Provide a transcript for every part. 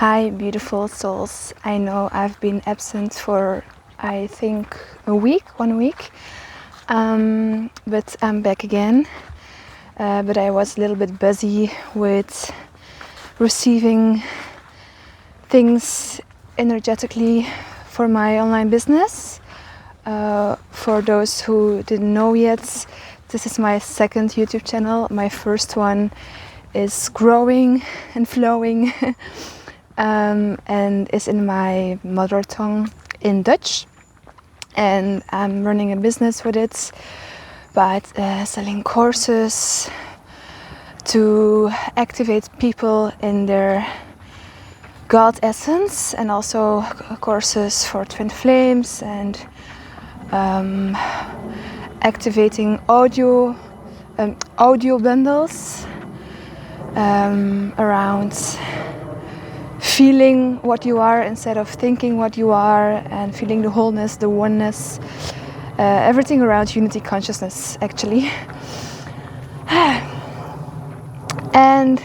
Hi, beautiful souls. I know I've been absent for, I think, a week, 1 week, but I'm back again. But I was a little bit busy with receiving things energetically for my online business. For those who didn't know yet, this is my second YouTube channel. My first one is growing and flowing. And is in my mother tongue in Dutch, and I'm running a business with it, but selling courses to activate people in their God essence, and also courses for twin flames and activating audio bundles around feeling what you are instead of thinking what you are, and feeling the wholeness, the oneness, everything around unity consciousness actually. And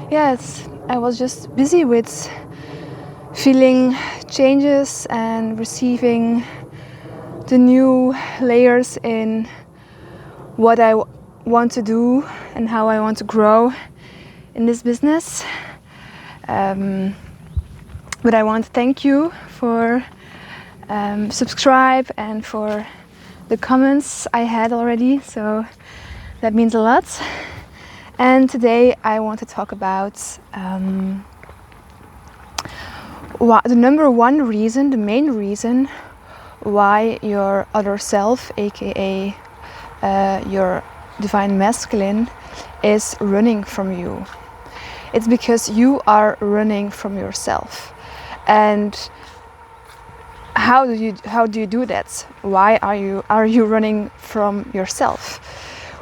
yes, I was just busy with feeling changes and receiving the new layers in what I want to do and how I want to grow in this business. But I want to thank you for subscribe and for the comments I had already, so that means a lot. And today I want to talk about the number one reason, the main reason why your other self, aka your divine masculine, is running from you. It's because you are running from yourself. And how do you do that? Why are you running from yourself?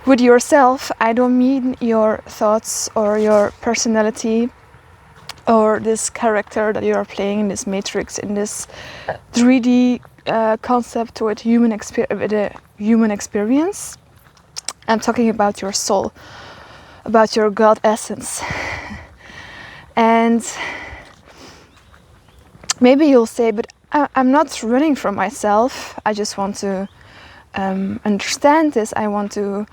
With yourself, I don't mean your thoughts or your personality or this character that you are playing in this matrix, in this 3D concept with a human experience. I'm talking about your soul, about your God essence. And maybe you'll say, but I'm not running from myself. I just want to understand this. I want to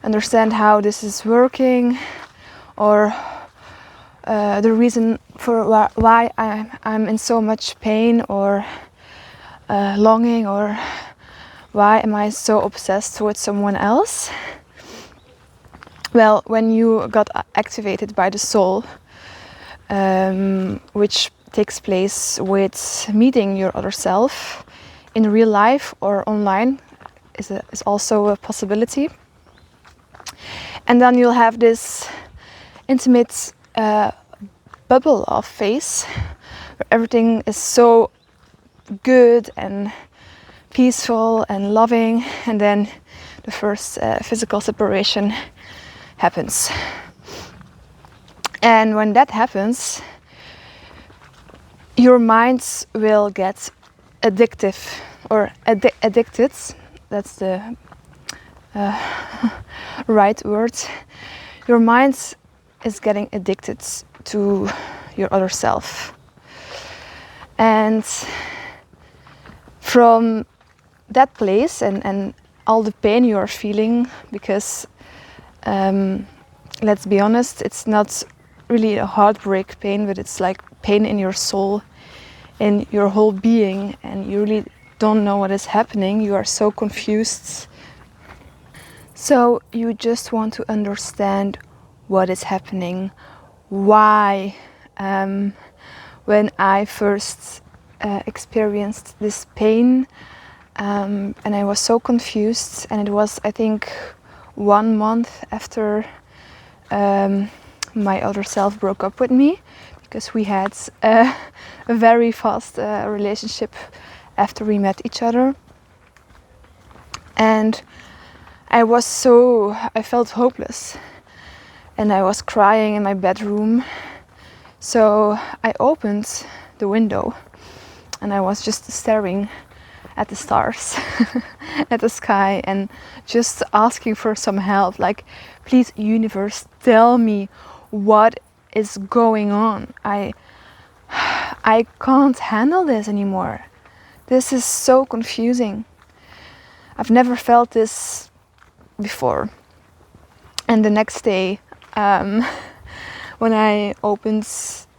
understand how this is working, or the reason for why I'm in so much pain or longing, or why am I so obsessed with someone else? Well, when you got activated by the soul, which takes place with meeting your other self in real life or online, is also a possibility. And then you'll have this intimate bubble of phase where everything is so good and peaceful and loving, and then the first physical separation happens. And when that happens, your minds will get addictive or addicted. That's the right word. Your mind is getting addicted to your other self. And from that place and all the pain you are feeling, because let's be honest, it's not really a heartbreak pain, but it's like pain in your soul, in your whole being, and you really don't know what is happening. You are so confused. So you just want to understand what is happening. Why? When I first experienced this pain, and I was so confused, and it was, I think, 1 month after my other self broke up with me, because we had a very fast relationship after we met each other. And I felt hopeless, and I was crying in my bedroom. So I opened the window, and I was just staring at the stars, at the sky, and just asking for some help. Like, please, universe, tell me what is going on. I can't handle this anymore. This is so confusing. I've never felt this before. And the next day, when I opened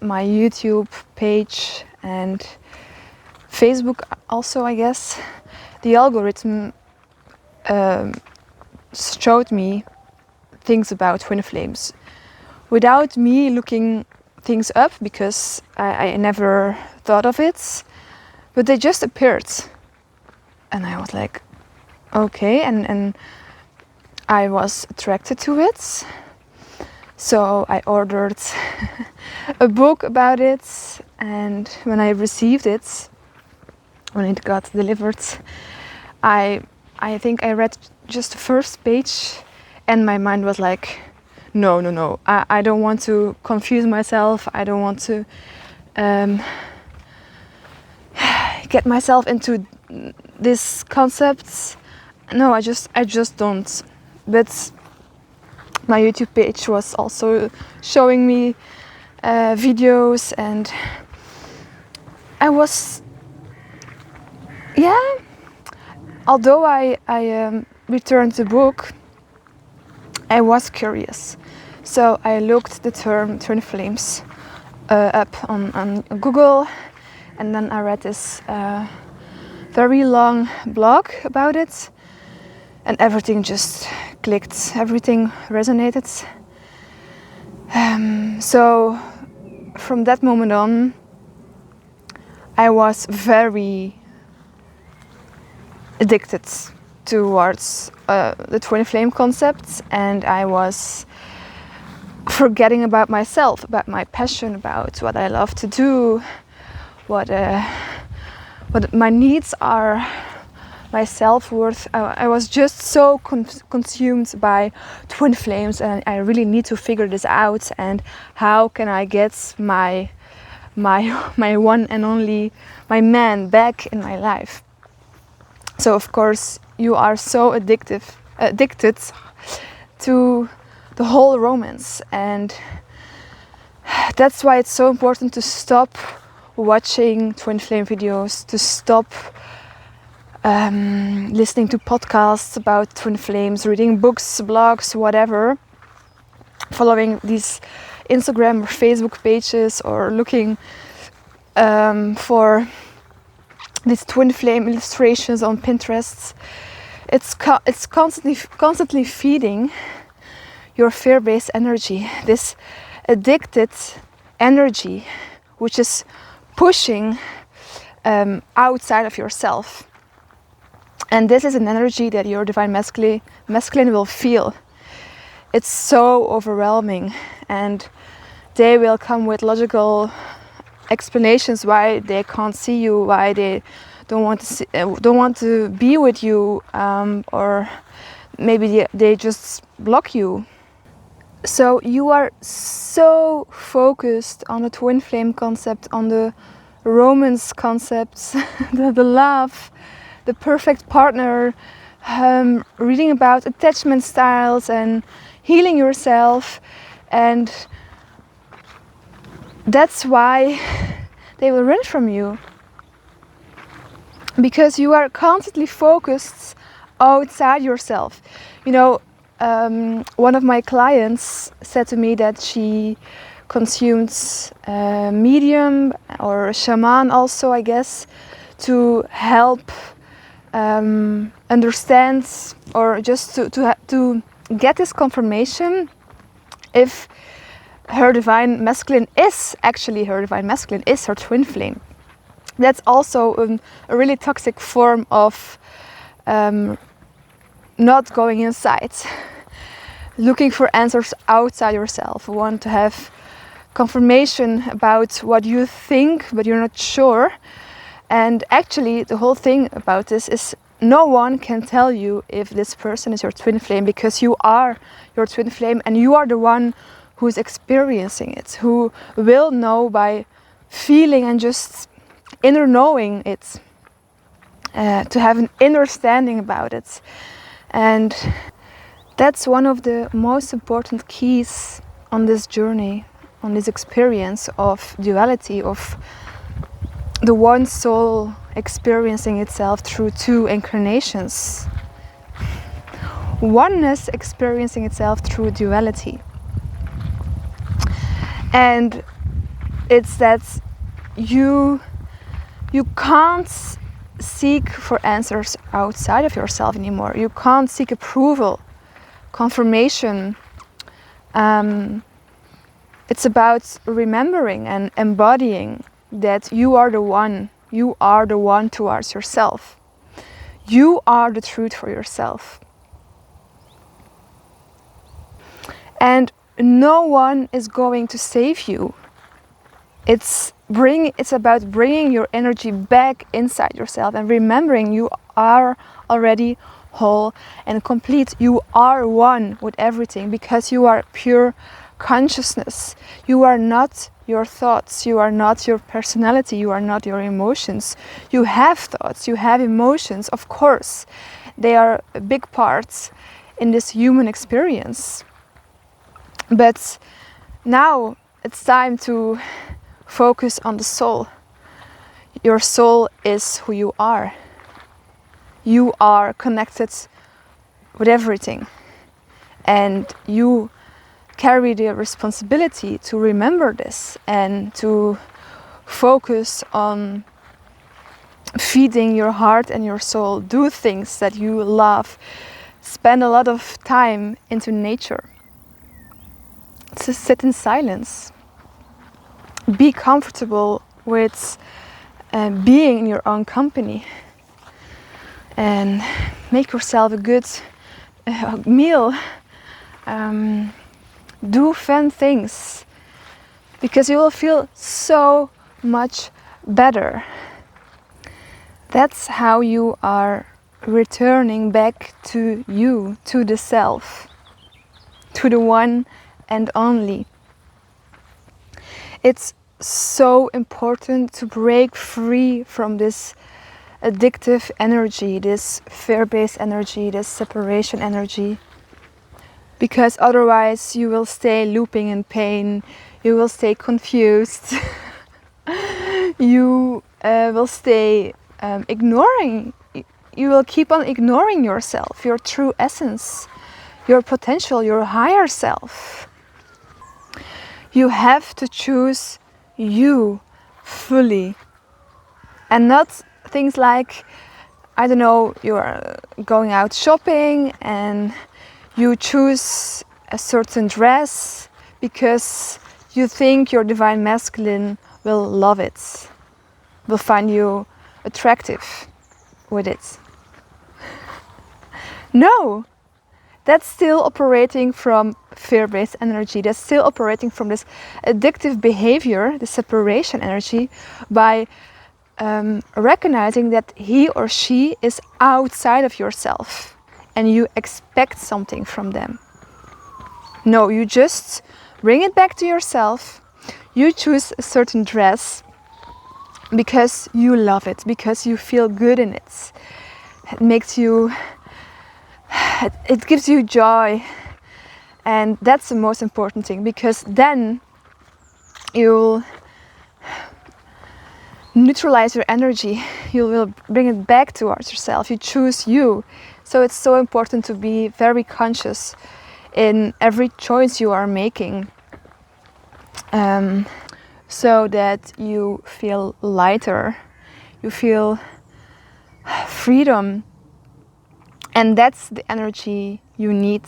my YouTube page and Facebook also, I guess, the algorithm showed me things about twin flames without me looking things up, because I never thought of it, but they just appeared. And I was like, okay, and I was attracted to it. So I ordered a book about it, and when I received it, when it got delivered, I think I read just the first page, and my mind was like, no, I don't want to confuse myself. I don't want to get myself into these concepts. No, I just don't. But my YouTube page was also showing me videos, and I was, although I returned the book, I was curious. So I looked the term twin flames up on Google, and then I read this very long blog about it, and everything just clicked, everything resonated. So from that moment on, I was very addicted towards the twin flame concept, and I was forgetting about myself, about my passion, about what I love to do, what my needs are, my self-worth. I was just so consumed by twin flames, and I really need to figure this out, and how can I get my one and only, my man, back in my life. So of course you are so addicted to the whole romance, and that's why it's so important to stop watching twin flame videos, to stop listening to podcasts about twin flames, reading books, blogs, whatever, following these Instagram or Facebook pages, or looking for these twin flame illustrations on Pinterest. It's constantly feeding your fear-based energy, this addicted energy, which is pushing outside of yourself. And this is an energy that your divine masculine will feel. It's so overwhelming, and they will come with logical explanations why they can't see you, why they don't want to be with you, or maybe they just block you. So you are so focused on the twin flame concept, on the romance concepts, the love, the perfect partner, reading about attachment styles and healing yourself, and that's why they will run from you, because you are constantly focused outside yourself. You know, one of my clients said to me that she consumes a medium or a shaman also, I guess, to help understand, or just to get this confirmation if her divine masculine is actually her divine masculine, is her twin flame. That's also a really toxic form of not going inside, looking for answers outside yourself. You want to have confirmation about what you think, but you're not sure. And actually, the whole thing about this is no one can tell you if this person is your twin flame, because you are your twin flame, and you are the one who's experiencing it, who will know by feeling and just inner knowing it, to have an understanding about it. And that's one of the most important keys on this journey, on this experience of duality, of the one soul experiencing itself through two incarnations. Oneness experiencing itself through duality. And it's that you can't seek for answers outside of yourself anymore. You can't seek approval, confirmation. It's about remembering and embodying that you are the one. You are the one towards yourself. You are the truth for yourself. And no one is going to save you. It's about bringing your energy back inside yourself and remembering you are already whole and complete. You are one with everything because you are pure consciousness. You are not your thoughts. You are not your personality. You are not your emotions. You have thoughts. You have emotions. Of course, they are big parts in this human experience. But now it's time to focus on the soul. Your soul is who you are. You are connected with everything. And you carry the responsibility to remember this and to focus on feeding your heart and your soul. Do things that you love. Spend a lot of time into nature. To sit in silence. Be comfortable with being in your own company. And make yourself a good meal. Do fun things. Because you will feel so much better. That's how you are returning back to you, to the self. To the one and only. It's so important to break free from this addictive energy, this fear-based energy, this separation energy. Because otherwise you will stay looping in pain, you will stay confused, you will stay ignoring, you will keep on ignoring yourself, your true essence, your potential, your higher self. You have to choose you fully and not things like, I don't know, you are going out shopping and you choose a certain dress because you think your divine masculine will love it, will find you attractive with it. No, that's still operating from fear-based energy. That's still operating from this addictive behavior, the separation energy, by recognizing that he or she is outside of yourself and you expect something from them. No, you just bring it back to yourself. You choose a certain dress because you love it, because you feel good in it. It makes you, it gives you joy. And that's the most important thing, because then you'll neutralize your energy. You will bring it back towards yourself. You choose you. So it's so important to be very conscious in every choice you are making, so that you feel lighter, you feel freedom, and that's the energy you need.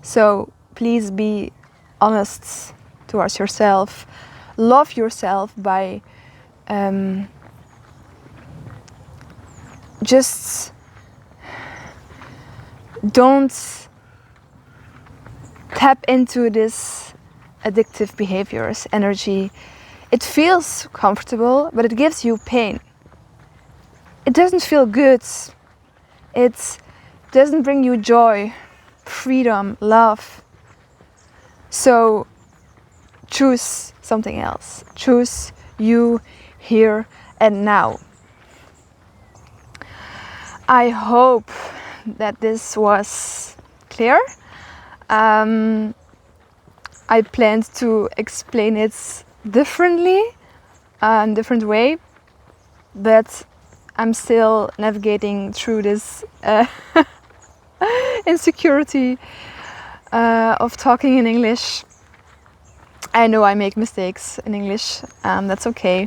So please be honest towards yourself. Love yourself by just don't tap into this addictive behaviors, energy. It feels comfortable, but it gives you pain. It doesn't feel good. It doesn't bring you joy, freedom, love. So choose something else. Choose you here and now. I hope that this was clear. I planned to explain it differently, different way, but I'm still navigating through this insecurity of talking in English. I know I make mistakes in English, that's okay.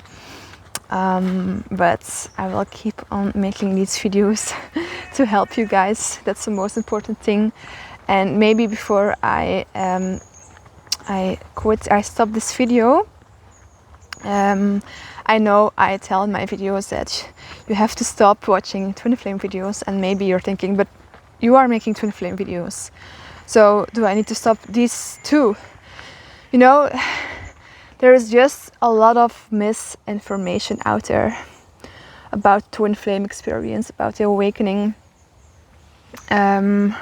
But I will keep on making these videos to help you guys. That's the most important thing. And maybe before I stop this video, I know I tell in my videos that you have to stop watching twin flame videos, and maybe you're thinking, but you are making twin flame videos, so do I need to stop these too? You know, there is just a lot of misinformation out there about twin flame experience, about the awakening. And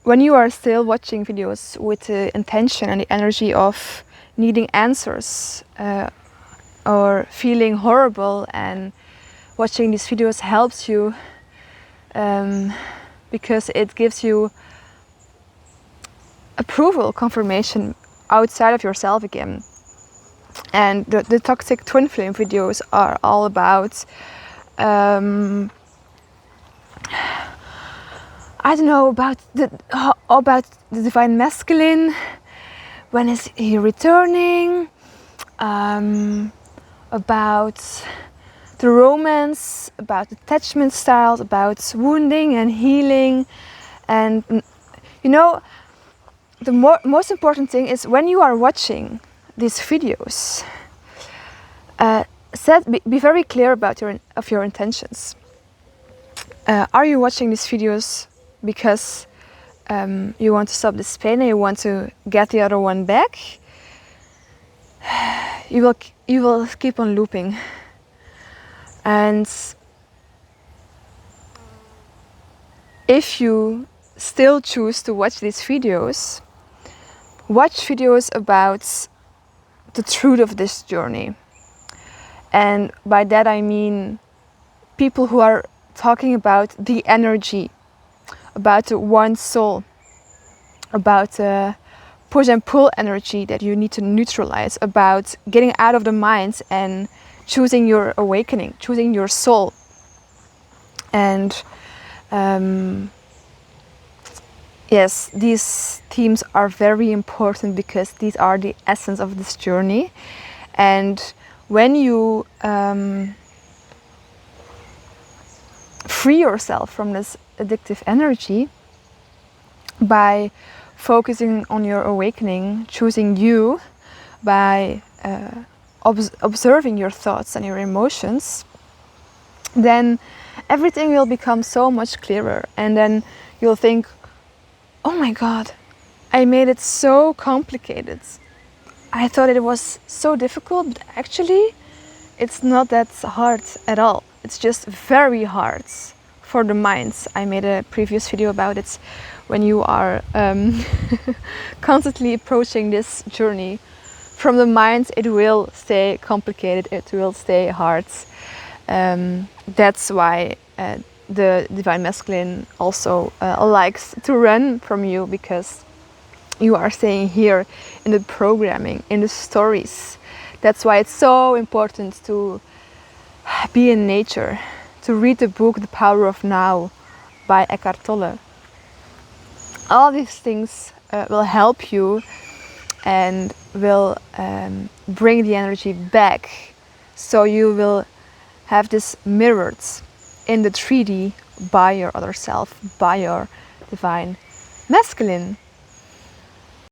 when you are still watching videos with the intention and the energy of needing answers or feeling horrible, and watching these videos helps you because it gives you approval, confirmation outside of yourself again. And the toxic twin flame videos are all about I don't know, about the divine masculine. When is he returning? About the romance, about attachment styles, about wounding and healing. And you know, the most important thing is when you are watching these videos, be very clear about your intentions. Are you watching these videos because you want to stop this pain and you want to get the other one back? You will keep on looping. And if you still choose to watch these videos, watch videos about the truth of this journey. And by that I mean people who are talking about the energy, about the one soul, about the push and pull energy that you need to neutralize, about getting out of the mind and choosing your awakening, choosing your soul. And yes, these themes are very important because these are the essence of this journey. And when you free yourself from this addictive energy by focusing on your awakening, choosing you, by observing your thoughts and your emotions, then everything will become so much clearer. And then you'll think, oh my God, I made it so complicated. I thought it was so difficult, but actually it's not that hard at all. It's just very hard for the minds. I made a previous video about it. When you are constantly approaching this journey from the mind, it will stay complicated, it will stay hard. That's why the divine masculine also likes to run from you, because you are staying here in the programming, in the stories. That's why it's so important to be in nature, to read the book The Power of Now by Eckhart Tolle. All these things will help you and will bring the energy back, so you will have this mirrored in the 3D by your other self, by your divine masculine.